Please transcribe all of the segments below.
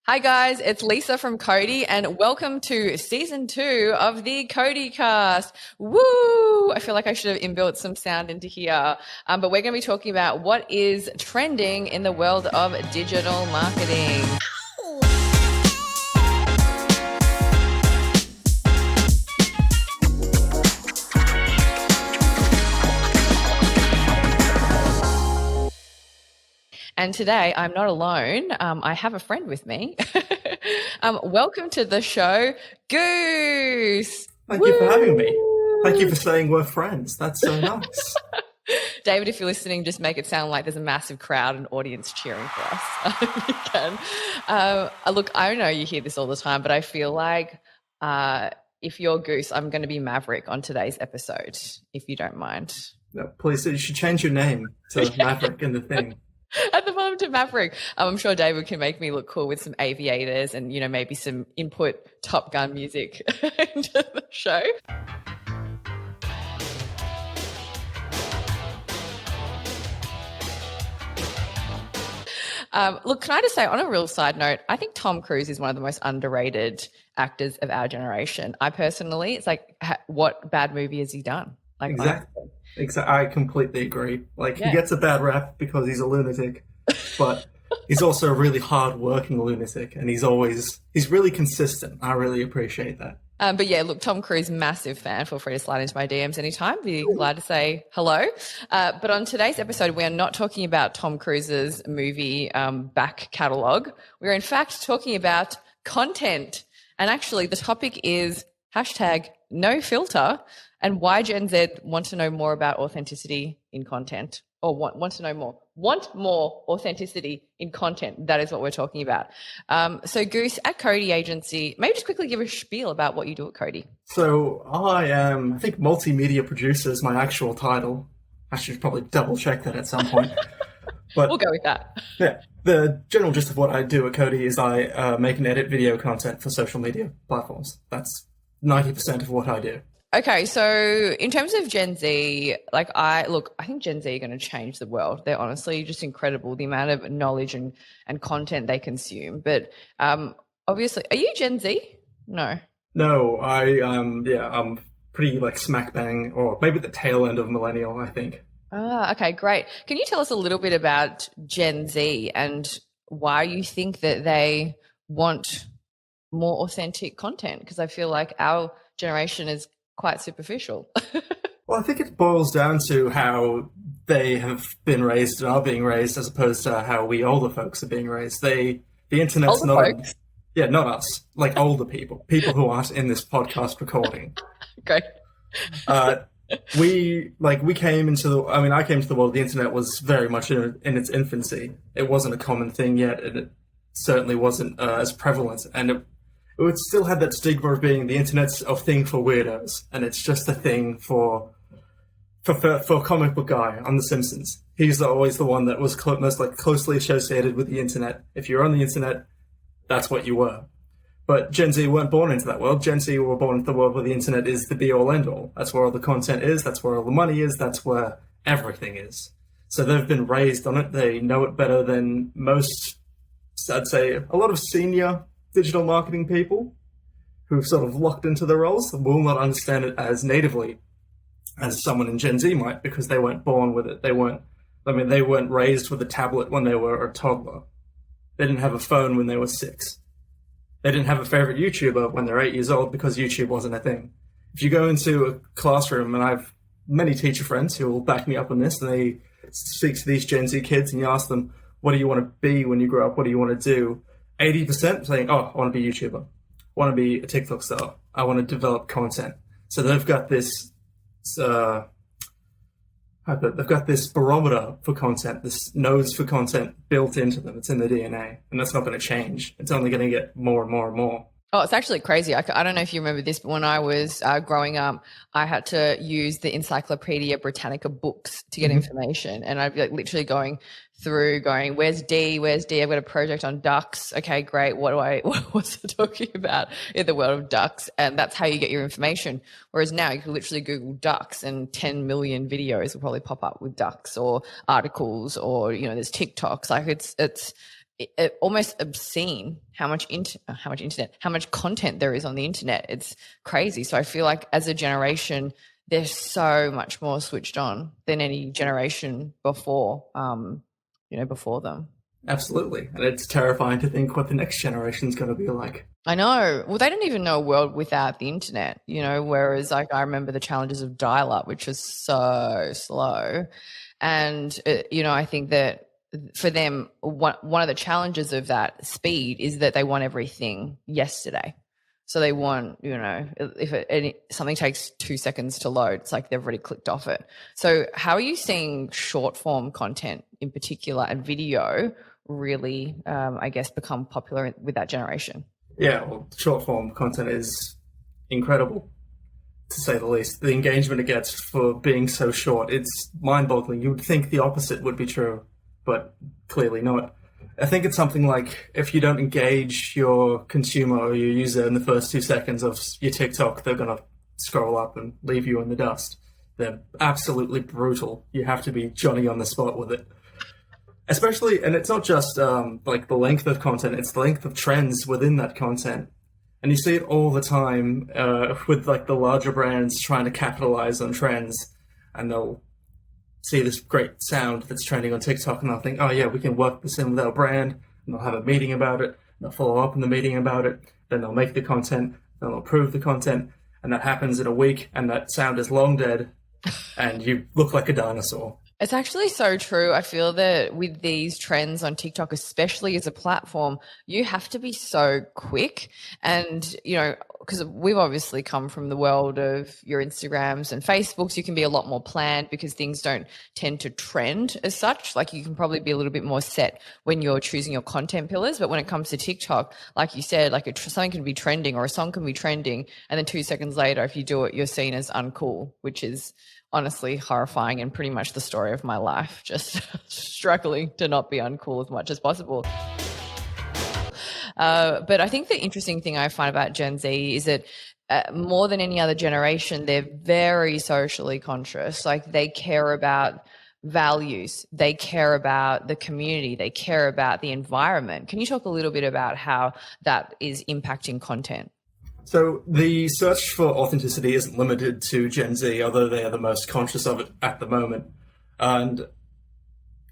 Hi guys, it's Lisa from CODI and welcome to season 2 of the CODI Cast. Woo! I feel like I should have inbuilt some sound into here. But we're going to be talking about what is trending in the world of digital marketing. And today I'm not alone. I have a friend with me. Welcome to the show, Goose. Thank you for having me. Thank you for saying we're friends. That's so nice. David, if you're listening, just make it sound like there's a massive crowd and audience cheering for us. You can. Look, I know you hear this all the time, but I feel like if you're Goose, I'm going to be Maverick on today's episode, if you don't mind. No, please, you should change your name to Maverick in the thing. At the bottom to Maverick. I'm sure David can make me look cool with some aviators and, maybe some input Top Gun music into the show. Look, can I just say, on a real side note, I think Tom Cruise is one of the most underrated actors of our generation. I personally, it's like, what bad movie has he done? Like, Exactly. I completely agree. He gets a bad rap because he's a lunatic, but he's also a really hard-working lunatic, and he's really consistent. I really appreciate that. But yeah, look, Tom Cruise, massive fan. Feel free to slide into my DMs anytime. Be glad to say hello. But on today's episode, we are not talking about Tom Cruise's movie back catalogue. We're in fact talking about content. And actually, the topic is #NoFilter and why Gen Z want to know more about authenticity in content, or want to know more. Want more authenticity in content. That is what we're talking about. So Goose, at CODI Agency, maybe just quickly give a spiel about what you do at CODI. So I think multimedia producer is my actual title. I should probably double check that at some point. But we'll go with that. Yeah. The general gist of what I do at CODI is I make and edit video content for social media platforms. That's 90% of what I do. Okay, so in terms of Gen Z, I think Gen Z are going to change the world. They're honestly just incredible, the amount of knowledge and content they consume. But obviously, are you Gen Z? No. No, I'm pretty smack bang, or maybe the tail end of millennial, I think. Okay, great. Can you tell us a little bit about Gen Z and why you think that they want more authentic content? Because I feel like our generation is quite superficial. Well, I think it boils down to how they have been raised and are being raised, as opposed to how we older folks are being raised. The internet's older not folks? Yeah, not us. Older people who aren't in this podcast recording. Great. We came into I came to the world. The internet was very much in its infancy. It wasn't a common thing yet, and it certainly wasn't as prevalent, and it still had that stigma of being the internet's a thing for weirdos, and it's just a thing for comic book guy on The Simpsons. He's always the one that was most closely associated with the internet. If you're on the internet, that's what you were. But Gen Z weren't born into that world. Gen Z were born into the world where the internet is the be-all, end-all. That's where all the content is. That's where all the money is. That's where everything is. So they've been raised on it. They know it better than most, I'd say, a lot of senior digital marketing people who've sort of locked into the roles will not understand it as natively as someone in Gen Z might, because they weren't born with it. They weren't raised with a tablet when they were a toddler. They didn't have a phone when they were 6. They didn't have a favorite YouTuber when they're 8 years old, because YouTube wasn't a thing. If you go into a classroom, and I have many teacher friends who will back me up on this, and they speak to these Gen Z kids and you ask them, what do you want to be when you grow up? What do you want to do? 80% saying, I want to be a YouTuber. I want to be a TikTok star. I want to develop content. So they've got this barometer for content, this nose for content built into them. It's in their DNA, and that's not going to change. It's only going to get more and more and more. Oh, it's actually crazy. I don't know if you remember this, but when I was growing up, I had to use the Encyclopedia Britannica books to get information. And I'd be literally going through where's D? I've got a project on ducks. Okay, great. What's it talking about in the world of ducks? And that's how you get your information. Whereas now you can literally Google ducks and 10 million videos will probably pop up with ducks, or articles, or, there's TikToks. almost obscene how much content there is on the internet. It's crazy. So I feel like as a generation, they're so much more switched on than any generation before, before them. Absolutely. And it's terrifying to think what the next generation is going to be like. I know. Well, they don't even know a world without the internet, whereas like I remember the challenges of dial-up, which was so slow. And, I think that for them, one of the challenges of that speed is that they want everything yesterday. So they want, if something takes 2 seconds to load, it's like they've already clicked off it. So how are you seeing short form content in particular and video really, I guess, become popular with that generation? Yeah, well, short form content is incredible, to say the least. The engagement it gets for being so short, it's mind-boggling. You would think the opposite would be true, but clearly not. I think it's something like if you don't engage your consumer or your user in the first 2 seconds of your TikTok, they're going to scroll up and leave you in the dust. They're absolutely brutal. You have to be Johnny on the spot with it. Especially, and it's not just like the length of content, it's the length of trends within that content. And you see it all the time with like the larger brands trying to capitalize on trends, and they'll see this great sound that's trending on TikTok and they'll think, oh yeah, we can work this in with our brand, and they'll have a meeting about it, and they'll follow up in the meeting about it, then they'll make the content, then they'll approve the content, and that happens in a week, and that sound is long dead, and you look like a dinosaur. It's actually so true. I feel that with these trends on TikTok, especially as a platform, you have to be so quick. And, because we've obviously come from the world of your Instagrams and Facebooks, you can be a lot more planned because things don't tend to trend as such. Like you can probably be a little bit more set when you're choosing your content pillars. But when it comes to TikTok, like you said, like something can be trending or a song can be trending. And then 2 seconds later, if you do it, you're seen as uncool, which is honestly horrifying and pretty much the story of my life, just struggling to not be uncool as much as possible. But I think the interesting thing I find about Gen Z is that more than any other generation, they're very socially conscious. Like they care about values, they care about the community, they care about the environment. Can you talk a little bit about how that is impacting content? So the search for authenticity isn't limited to Gen Z, although they are the most conscious of it at the moment. And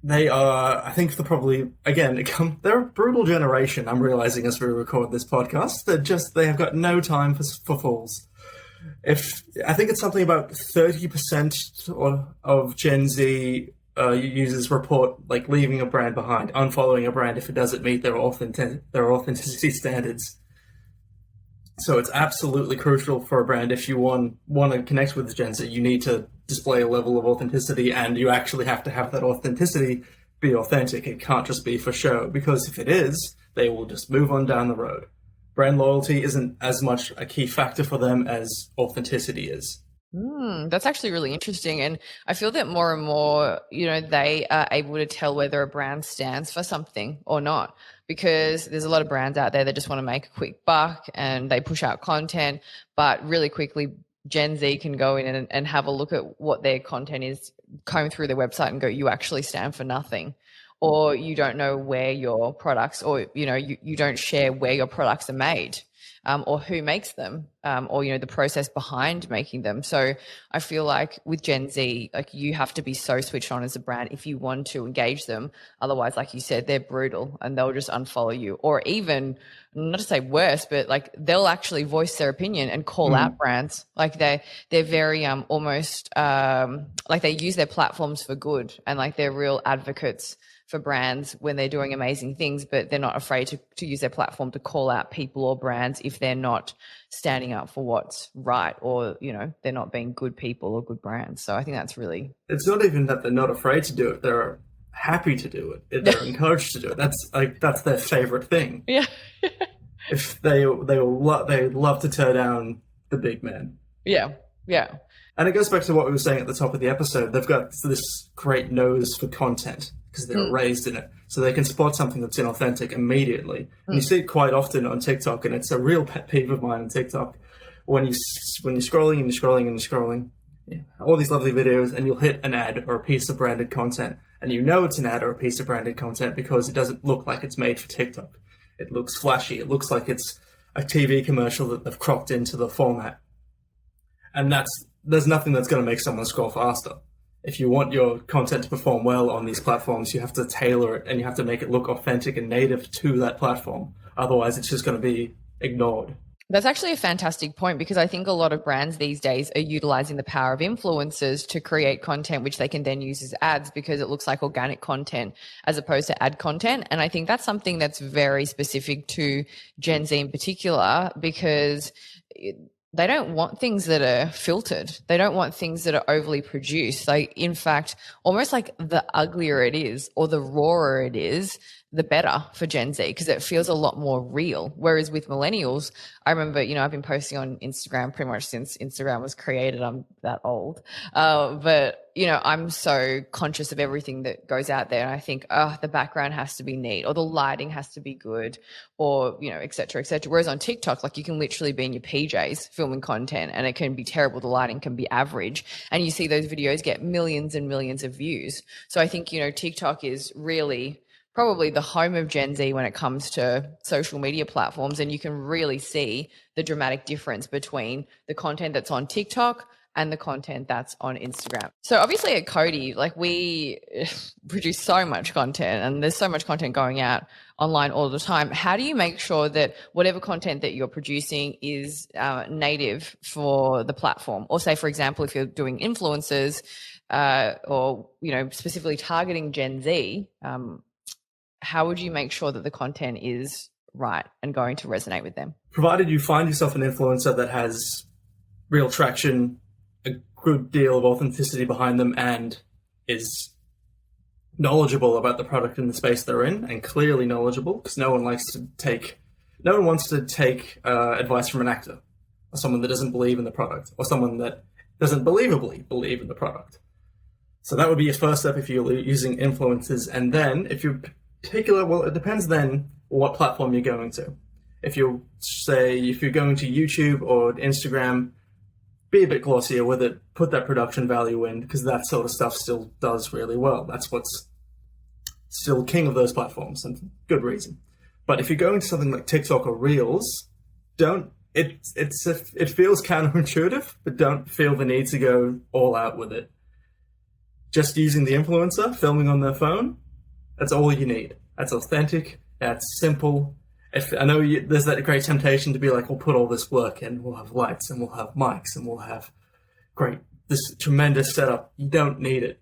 they are, I think, they're a brutal generation, I'm realizing as we record this podcast. They have got no time for fools. I think it's something about 30% of Gen Z users report like leaving a brand behind, unfollowing a brand if it doesn't meet their authenticity standards. So it's absolutely crucial for a brand, if you want to connect with Gen Z, you need to display a level of authenticity, and you actually have to have that authenticity be authentic. It can't just be for show, because if it is, they will just move on down the road. Brand loyalty isn't as much a key factor for them as authenticity is. That's actually really interesting. And I feel that more and more, they are able to tell whether a brand stands for something or not, because there's a lot of brands out there that just want to make a quick buck and they push out content, but really quickly Gen Z can go in and have a look at what their content is, comb through their website and go, you actually stand for nothing. Or you don't know where your products, or, you don't share where your products are made. Or who makes them, or, the process behind making them. So I feel like with Gen Z, like you have to be so switched on as a brand if you want to engage them. Otherwise, like you said, they're brutal and they'll just unfollow you, or even, not to say worse, but like they'll actually voice their opinion and call out brands. Like they're very almost like they use their platforms for good, and like they're real advocates for brands when they're doing amazing things, but they're not afraid to use their platform to call out people or brands if they're not standing up for what's right, or, they're not being good people or good brands. So I think that's really... It's not even that they're not afraid to do it. They're happy to do it. They're encouraged to do it. That's their favorite thing. Yeah. If they love to tear down the big man. Yeah. Yeah. And it goes back to what we were saying at the top of the episode. They've got this great nose for content because they were raised in it. So they can spot something that's inauthentic immediately. And you see it quite often on TikTok, and it's a real pet peeve of mine on TikTok. When you're scrolling and you're scrolling and you're scrolling, all these lovely videos, and you'll hit an ad or a piece of branded content, and you know it's an ad or a piece of branded content because it doesn't look like it's made for TikTok. It looks flashy. It looks like it's a TV commercial that they've cropped into the format. And there's nothing that's going to make someone scroll faster. If you want your content to perform well on these platforms, you have to tailor it and you have to make it look authentic and native to that platform. Otherwise, it's just going to be ignored. That's actually a fantastic point, because I think a lot of brands these days are utilizing the power of influencers to create content, which they can then use as ads because it looks like organic content as opposed to ad content. And I think that's something that's very specific to Gen Z in particular, because they don't want things that are filtered. They don't want things that are overly produced. Like, in fact, almost like the uglier it is or the rawer it is, the better for Gen Z, because it feels a lot more real. Whereas with millennials, I remember, I've been posting on Instagram pretty much since Instagram was created. I'm that old. But I'm so conscious of everything that goes out there. And I think, the background has to be neat, or the lighting has to be good, or, et cetera, et cetera. Whereas on TikTok, like, you can literally be in your PJs filming content and it can be terrible. The lighting can be average. And you see those videos get millions and millions of views. So I think, TikTok is really probably the home of Gen Z when it comes to social media platforms. And you can really see the dramatic difference between the content that's on TikTok and the content that's on Instagram. So obviously at CODI, like, we produce so much content and there's so much content going out online all the time. How do you make sure that whatever content that you're producing is native for the platform? Or say, for example, if you're doing influencers or, specifically targeting Gen Z, how would you make sure that the content is right and going to resonate with them? Provided you find yourself an influencer that has real traction, a good deal of authenticity behind them, and is knowledgeable about the product and the space they're in, and clearly knowledgeable, because no one wants to take advice from an actor, or someone that doesn't believe in the product, or someone that doesn't believably believe in the product. So that would be your first step if you're using influencers. And then if you're particular, well, it depends then what platform you're going to. If you're going to YouTube or Instagram, be a bit glossier with it, put that production value in, because that sort of stuff still does really well. That's what's still king of those platforms, and for good reason. But if you're going to something like TikTok or Reels, it feels counterintuitive, but don't feel the need to go all out with it. Just using the influencer, filming on their phone, that's all you need. That's authentic. That's simple. I know there's that great temptation to be like, we'll put all this work in. We'll have lights and we'll have mics and we'll have this tremendous setup. You don't need it.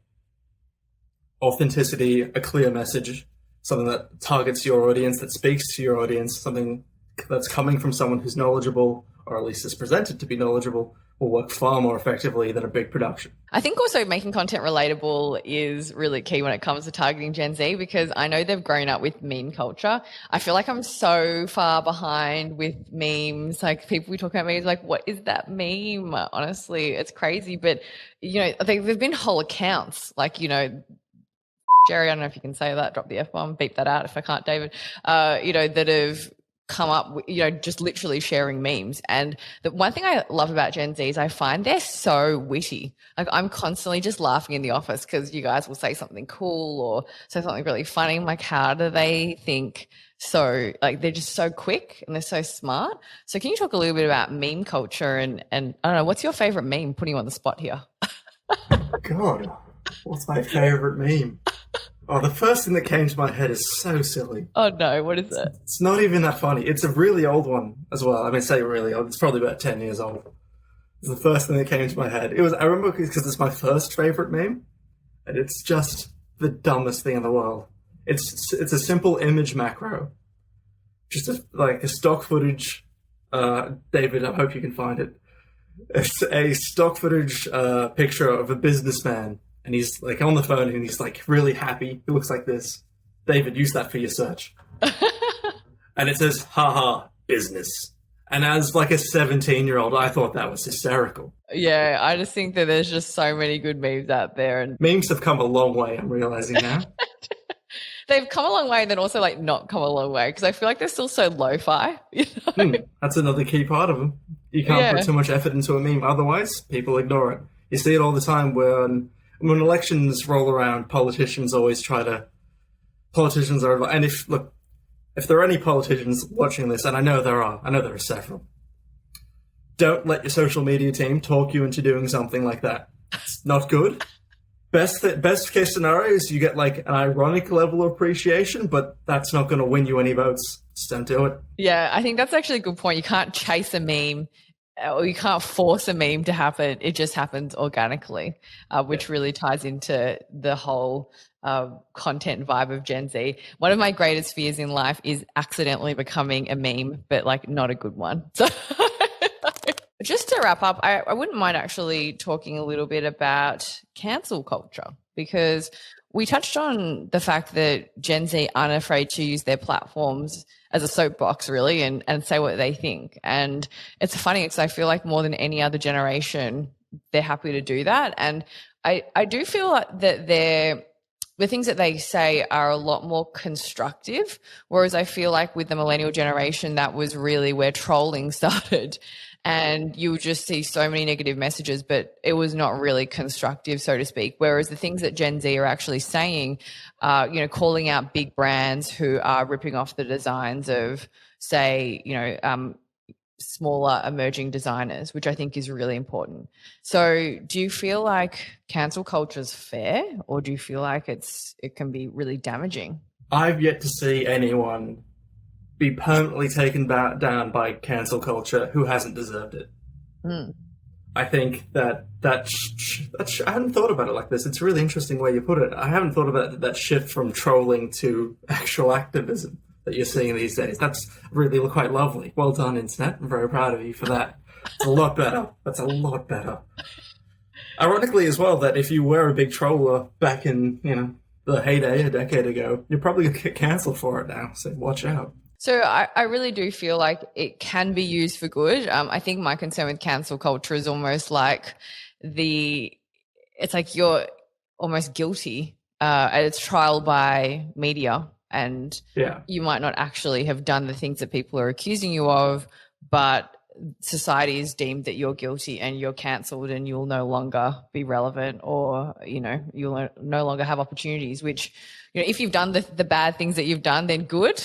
Authenticity, a clear message, something that targets your audience, that speaks to your audience, something that's coming from someone who's knowledgeable, or at least is presented to be knowledgeable, will work far more effectively than a big production. I think also making content relatable is really key when it comes to targeting Gen Z, because I know they've grown up with meme culture. I feel like I'm so far behind with memes. Like, people we talk about memes, like, what is that meme? Honestly, it's crazy. But, I think there've been whole accounts, like, Jerry, I don't know if you can say that, drop the F-bomb, beep that out if I can't, David, that have come up with, just literally sharing memes. And the one thing I love about Gen Z is I find they're so witty. Like, I'm constantly just laughing in the office because you guys will say something cool or say something really funny. I'm like, how do they think so? Like, they're just so quick and they're so smart. So can you talk a little bit about meme culture and I don't know, what's your favorite meme? Putting you on the spot here. God, what's my favorite meme? Oh, the first thing that came to my head is so silly. Oh no, what is it? It's not even that funny. It's a really old one as well. I mean, say really old. It's probably about 10 years old. It's the first thing that came to my head. I remember because it's my first favorite meme, and it's just the dumbest thing in the world. It's a simple image macro. Just a stock footage. David, I hope you can find it. It's a stock footage picture of a businessman. And he's like on the phone and he's like really happy. He looks like this. David, use that for your search. And it says, haha, business. And as like a 17-year-old, I thought that was hysterical. Yeah, I just think that there's just so many good memes out there. And memes have come a long way, I'm realizing now. They've come a long way and then also like not come a long way, because I feel like they're still so lo-fi. That's another key part of them. You can't put too much effort into a meme. Otherwise, people ignore it. You see it all the time when elections roll around, politicians always try to. Politicians are, and if there are any politicians watching this, and I know there are several, don't let your social media team talk you into doing something like that. It's not good. Best case scenario is you get like an ironic level of appreciation, but that's not going to win you any votes. Just don't do it. Yeah, I think that's actually a good point. You can't chase a meme, or you can't force a meme to happen. It just happens organically, which really ties into the whole content vibe of Gen Z. One of my greatest fears in life is accidentally becoming a meme, but like not a good one. So just to wrap up, I wouldn't mind actually talking a little bit about cancel culture, because we touched on the fact that Gen Z aren't afraid to use their platforms as a soapbox, really, and say what they think. And it's funny because I feel like more than any other generation, they're happy to do that. And I do feel like that the things that they say are a lot more constructive, whereas I feel like with the millennial generation, that was really where trolling started. And you would just see so many negative messages, but it was not really constructive, so to speak. Whereas the things that Gen Z are actually saying, calling out big brands who are ripping off the designs of, say, smaller emerging designers, which I think is really important. So do you feel like cancel culture is fair, or do you feel like it can be really damaging? I've yet to see anyone be permanently taken down by cancel culture who hasn't deserved it. I think that I hadn't thought about it like this. It's a really interesting way you put it. I haven't thought about that shift from trolling to actual activism that you're seeing these days. That's really quite lovely. Well done, internet. I'm very proud of you for that. It's a lot better. That's a lot better. Ironically as well, that if you were a big troller back in, the heyday a decade ago, you're probably going to get cancelled for it now, so watch out. So I really do feel like it can be used for good. I think my concern with cancel culture is almost like it's like you're almost guilty at its trial by media, and you might not actually have done the things that people are accusing you of, but society is deemed that you're guilty and you're cancelled and you'll no longer be relevant, or, you'll no longer have opportunities, which, if you've done the bad things that you've done, then good.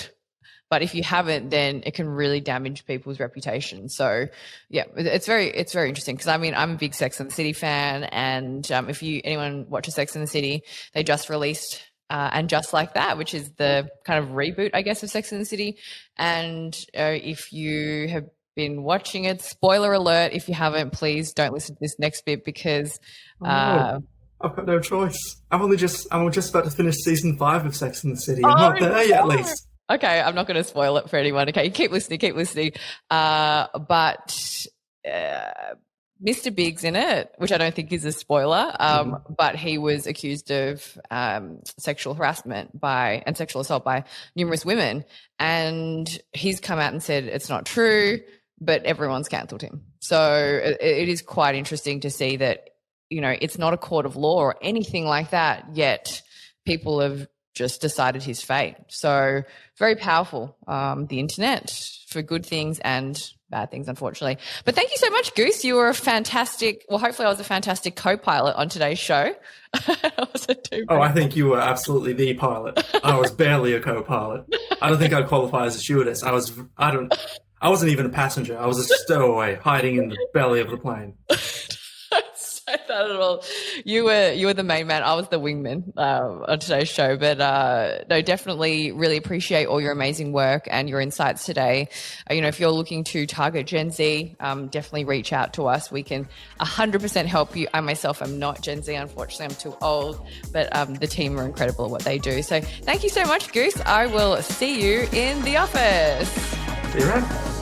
But if you haven't, then it can really damage people's reputation. So, yeah, it's very interesting, because I'm a big Sex and the City fan, and if anyone watches Sex and the City, they just released And Just Like That, which is the kind of reboot, I guess, of Sex and the City. And if you have been watching it, spoiler alert, if you haven't, please don't listen to this next bit, because I've got no choice. I'm just about to finish season 5 of Sex and the City. I'm not there yet, at least. Okay, I'm not going to spoil it for anyone. Okay, keep listening. But Mr. Big's in it, which I don't think is a spoiler, but he was accused of sexual harassment and sexual assault by numerous women. And he's come out and said it's not true, but everyone's cancelled him. So it is quite interesting to see that, it's not a court of law or anything like that, yet people have just decided his fate. So very powerful, the internet, for good things and bad things, unfortunately. But thank you so much, Goose. You were a fantastic, hopefully I was a fantastic co-pilot on today's show. I think you were absolutely the pilot. I was barely a co-pilot. I don't think I'd qualify as a stewardess. I wasn't even a passenger. I was a stowaway hiding in the belly of the plane. Don't say that at all. You were the main man. I was the wingman on today's show. But no, definitely really appreciate all your amazing work and your insights today. If you're looking to target Gen Z, definitely reach out to us. We can 100% help you. I myself am not Gen Z, unfortunately. I'm too old. But the team are incredible at what they do. So thank you so much, Goose. I will see you in the office. See you around.